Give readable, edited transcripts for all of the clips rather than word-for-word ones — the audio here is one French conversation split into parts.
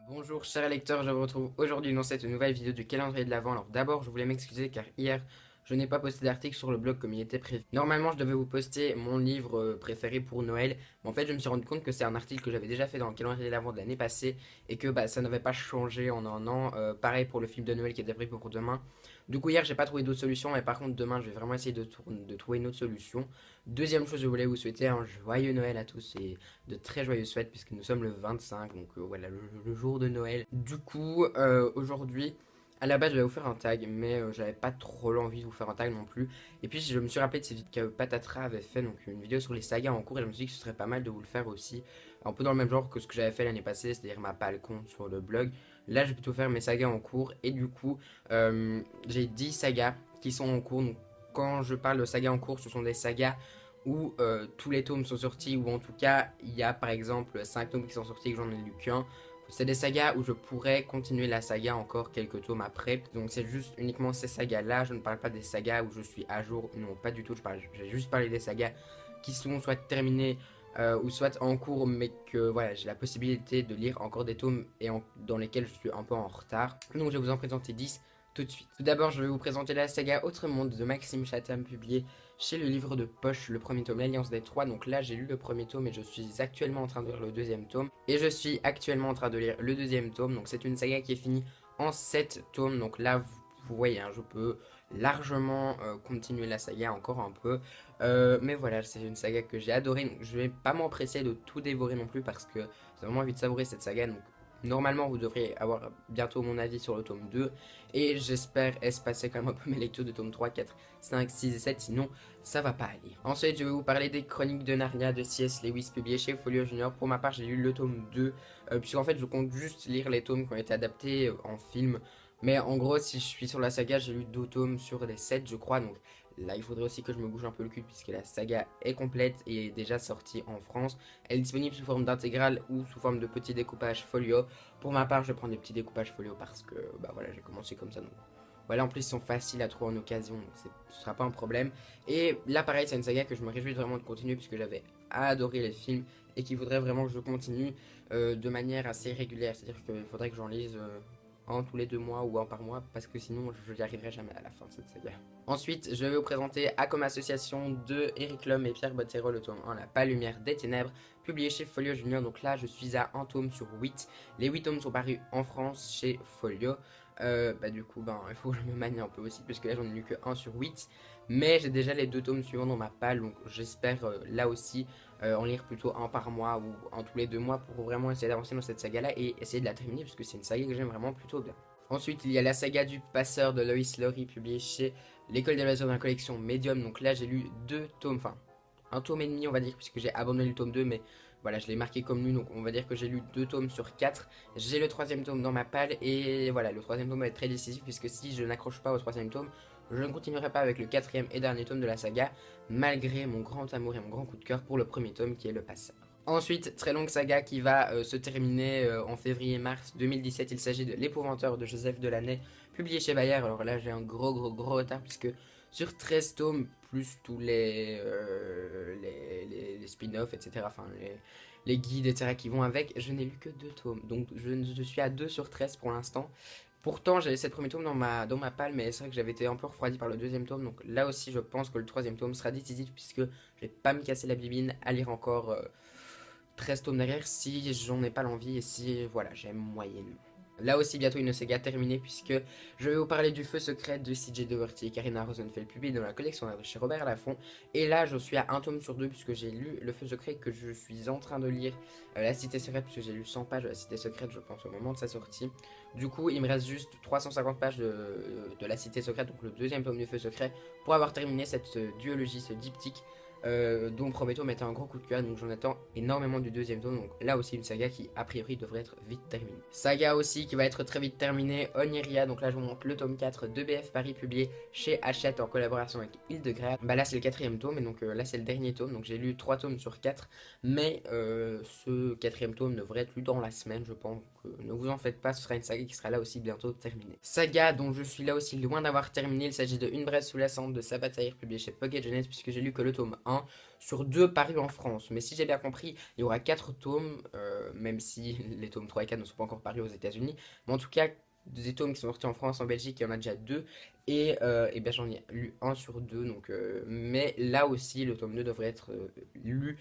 Bonjour chers lecteurs, je vous retrouve aujourd'hui dans cette nouvelle vidéo du calendrier de l'Avent. Alors d'abord je voulais m'excuser car hier je n'ai pas posté d'article sur le blog comme il était prévu. Normalement je devais vous poster mon livre préféré pour Noël, mais en fait je me suis rendu compte que c'est un article que j'avais déjà fait dans le calendrier de l'Avent de l'année passée et que ça n'avait pas changé en un an. Pareil pour le film de Noël qui était prévu pour demain. Du coup hier j'ai pas trouvé d'autre solution, mais par contre demain je vais vraiment essayer de trouver une autre solution. Deuxième chose, je voulais vous souhaiter un joyeux Noël à tous et de très joyeuses fêtes puisque nous sommes le 25, donc voilà, le jour de Noël. Du coup, aujourd'hui, à la base, je vais vous faire un tag, mais j'avais pas trop l'envie de vous faire un tag non plus. Et puis, je me suis rappelé de cette vidéo que Patatra avait fait, donc une vidéo sur les sagas en cours, et je me suis dit que ce serait pas mal de vous le faire aussi. Un peu dans le même genre que ce que j'avais fait l'année passée, c'est-à-dire ma palcon sur le blog. Là, je vais plutôt faire mes sagas en cours, et du coup, j'ai 10 sagas qui sont en cours. Donc, quand je parle de sagas en cours, ce sont des sagas où tous les tomes sont sortis, ou en tout cas, il y a par exemple 5 tomes qui sont sortis et que j'en ai lu qu'un. C'est des sagas où je pourrais continuer la saga encore quelques tomes après. Donc c'est juste uniquement ces sagas-là. Je ne parle pas des sagas où je suis à jour. Non, pas du tout. J'ai juste parlé des sagas qui sont soit terminées ou soit en cours, mais que voilà, j'ai la possibilité de lire encore des tomes dans lesquels je suis un peu en retard. Donc je vais vous en présenter 10 tout de suite. Tout d'abord, je vais vous présenter la saga Autre Monde de Maxime Chatham, publiée chez le livre de poche, le premier tome, l'Alliance des Trois. Donc là, j'ai lu le premier tome et je suis actuellement en train de lire le deuxième tome. Et je suis actuellement en train de lire le deuxième tome. Donc c'est une saga qui est finie en 7 tomes. Donc là, vous voyez, hein, je peux largement continuer la saga encore un peu. Mais voilà, c'est une saga que j'ai adorée. Donc je vais pas m'empresser de tout dévorer non plus parce que j'ai vraiment envie de savourer cette saga. Donc normalement, vous devriez avoir bientôt mon avis sur le tome 2. Et j'espère espacer quand même un peu mes lectures de tome 3, 4, 5, 6 et 7. Sinon, ça va pas aller. Ensuite, je vais vous parler des Chroniques de Narnia de C.S. Lewis, publié chez Folio Junior. Pour ma part, j'ai lu le tome 2. Puisqu'en fait, je compte juste lire les tomes qui ont été adaptés en film. Mais en gros, si je suis sur la saga, j'ai lu 2 tomes sur les 7, je crois. Donc là, il faudrait aussi que je me bouge un peu le cul puisque la saga est complète et est déjà sortie en France. Elle est disponible sous forme d'intégrale ou sous forme de petits découpages folio. Pour ma part, je prends des petits découpages folio parce que voilà, j'ai commencé comme ça. Donc voilà, en plus, ils sont faciles à trouver en occasion, donc ce sera pas un problème. Et là, pareil, c'est une saga que je me réjouis vraiment de continuer puisque j'avais adoré les films et qui voudrait vraiment que je continue de manière assez régulière. C'est-à-dire qu'il faudrait que j'en lise un tous les 2 mois ou un par mois parce que sinon je n'y arriverai jamais à la fin de cette saga. Ensuite, je vais vous présenter A comme association de Eric Lhomme et Pierre Bottero, le tome 1, La Pas-Lumière des Ténèbres, publié chez Folio Junior. Donc là, je suis à un tome sur 8. Les 8 tomes sont parus en France chez Folio. Du coup, il faut que je me manie un peu aussi, puisque là, j'en ai lu que 1 sur 8. Mais j'ai déjà les 2 tomes suivants dans ma palle, donc j'espère là aussi en lire plutôt un par mois ou un tous les 2 mois pour vraiment essayer d'avancer dans cette saga-là et essayer de la terminer, puisque c'est une saga que j'aime vraiment plutôt bien. Ensuite, il y a la saga du passeur de Lois Lowry, publiée chez l'École des loisirs dans la collection Medium. Donc là, j'ai lu 2 tomes, enfin, un tome et demi, on va dire, puisque j'ai abandonné le tome 2, mais voilà, je l'ai marqué comme lu, donc on va dire que j'ai lu 2 tomes sur 4. J'ai le troisième tome dans ma palle, et voilà, le troisième tome va être très décisif, puisque si je n'accroche pas au troisième tome, je ne continuerai pas avec le quatrième et dernier tome de la saga, malgré mon grand amour et mon grand coup de cœur pour le premier tome, qui est le passeur. Ensuite, très longue saga qui va se terminer en février-mars 2017. Il s'agit de L'Épouvanteur de Joseph Delaney, publié chez Bayard. Alors là, j'ai un gros retard puisque sur 13 tomes, plus tous les spin-offs, etc., enfin les guides, etc., qui vont avec, je n'ai lu que 2 tomes. Donc je suis à 2 sur 13 pour l'instant. Pourtant, j'avais 7 premiers tomes dans ma palle, mais c'est vrai que j'avais été un peu refroidi par le deuxième tome. Donc là aussi, je pense que le troisième tome sera décisif puisque je vais pas me casser la bibine à lire encore 13 tomes derrière si j'en ai pas l'envie et si voilà, j'aime moyennement. Là aussi, bientôt une saga terminée puisque je vais vous parler du Feu secret de CJ Doherty et Karina Rosenfeld, publié dans la collection chez Robert Laffont. Et là, je suis à un tome sur 2 puisque j'ai lu Le Feu secret, que je suis en train de lire La Cité secrète, puisque j'ai lu 100 pages de La Cité secrète, je pense, au moment de sa sortie. Du coup, il me reste juste 350 pages de La Cité secrète, donc le deuxième tome du Feu secret, pour avoir terminé cette duologie, ce diptyque dont le premier tome était un gros coup de cœur, donc j'en attends énormément du deuxième tome. Donc là aussi une saga qui a priori devrait être vite terminée. Saga aussi qui va être très vite terminée, Oniria. Donc là je vous montre le tome 4 de BF Paris, publié chez Hachette en collaboration avec Hildegard. Là c'est le quatrième tome et donc là c'est le dernier tome. Donc j'ai lu 3 tomes sur 4, mais ce quatrième tome devrait être lu dans la semaine, je pense. Ne vous en faites pas, ce sera une saga qui sera là aussi bientôt terminée. Saga dont je suis là aussi loin d'avoir terminé, il s'agit de Une braise sous la cendre de Sabataire, publié chez Pocket Jeunesse, puisque j'ai lu que le tome 1. 1 sur 2 parus en France. Mais si j'ai bien compris, il y aura 4 tomes, même si les tomes 3 et 4 ne sont pas encore parus aux États-Unis. Mais en tout cas, des tomes qui sont sortis en France, en Belgique, il y en a déjà 2. Et bien j'en ai lu un sur 2. Donc, mais là aussi, le tome 2 devrait être lu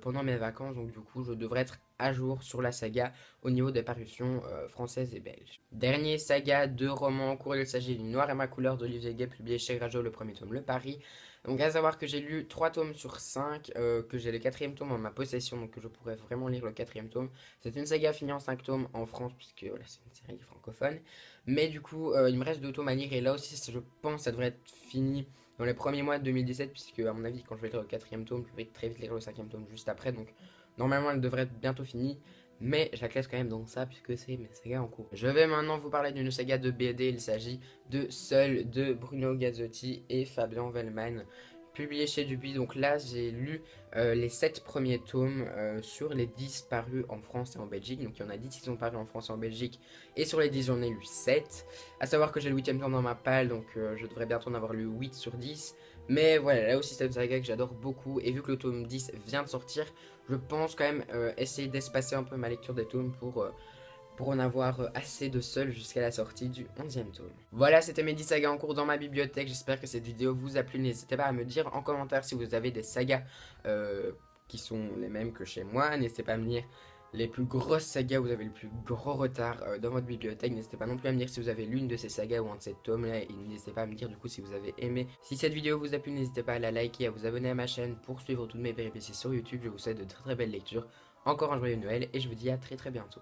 pendant mes vacances. Donc du coup, je devrais être à jour sur la saga au niveau des parutions françaises et belges. Dernier saga de romans en cours, il s'agit du Noir et ma couleur d'Olivier Gay, publié chez Grajot, le premier tome, Le Paris. Donc à savoir que j'ai lu 3 tomes sur 5, que j'ai le quatrième tome en ma possession, donc que je pourrais vraiment lire le quatrième tome. C'est une saga finie en 5 tomes en France, puisque voilà, c'est une série francophone. Mais du coup, il me reste 2 tomes à lire, et là aussi, je pense, ça devrait être fini dans les premiers mois de 2017, puisque à mon avis, quand je vais lire le quatrième tome, je vais très vite lire le cinquième tome juste après, donc normalement, elle devrait être bientôt finie. Mais je la classe quand même dans ça puisque c'est mes sagas en cours. Je vais maintenant vous parler d'une saga de BD. Il s'agit de Seul de Bruno Gazzotti et Fabien Wellman, publié chez Dupuis. Donc là, j'ai lu les 7 premiers tomes sur les 10 parus en France et en Belgique. Donc il y en a 10 qui sont parus en France et en Belgique. Et sur les 10, j'en ai lu 7. A savoir que j'ai le 8ème tome dans ma palle, donc je devrais bientôt en avoir lu 8 sur 10. Mais voilà, là aussi c'est une saga que j'adore beaucoup. Et vu que le tome 10 vient de sortir, je pense quand même essayer d'espacer un peu ma lecture des tomes pour en avoir assez de Seul jusqu'à la sortie du 11e tome. Voilà, c'était mes 10 sagas en cours dans ma bibliothèque. J'espère que cette vidéo vous a plu. N'hésitez pas à me dire en commentaire si vous avez des sagas qui sont les mêmes que chez moi. N'hésitez pas à me dire les plus grosses sagas où vous avez le plus gros retard dans votre bibliothèque. N'hésitez pas non plus à me dire si vous avez l'une de ces sagas ou un de ces tomes là. Et n'hésitez pas à me dire du coup si vous avez aimé. Si cette vidéo vous a plu, n'hésitez pas à la liker et à vous abonner à ma chaîne pour suivre toutes mes péripéties sur YouTube. Je vous souhaite de très très belles lectures. Encore un joyeux Noël et je vous dis à très très bientôt.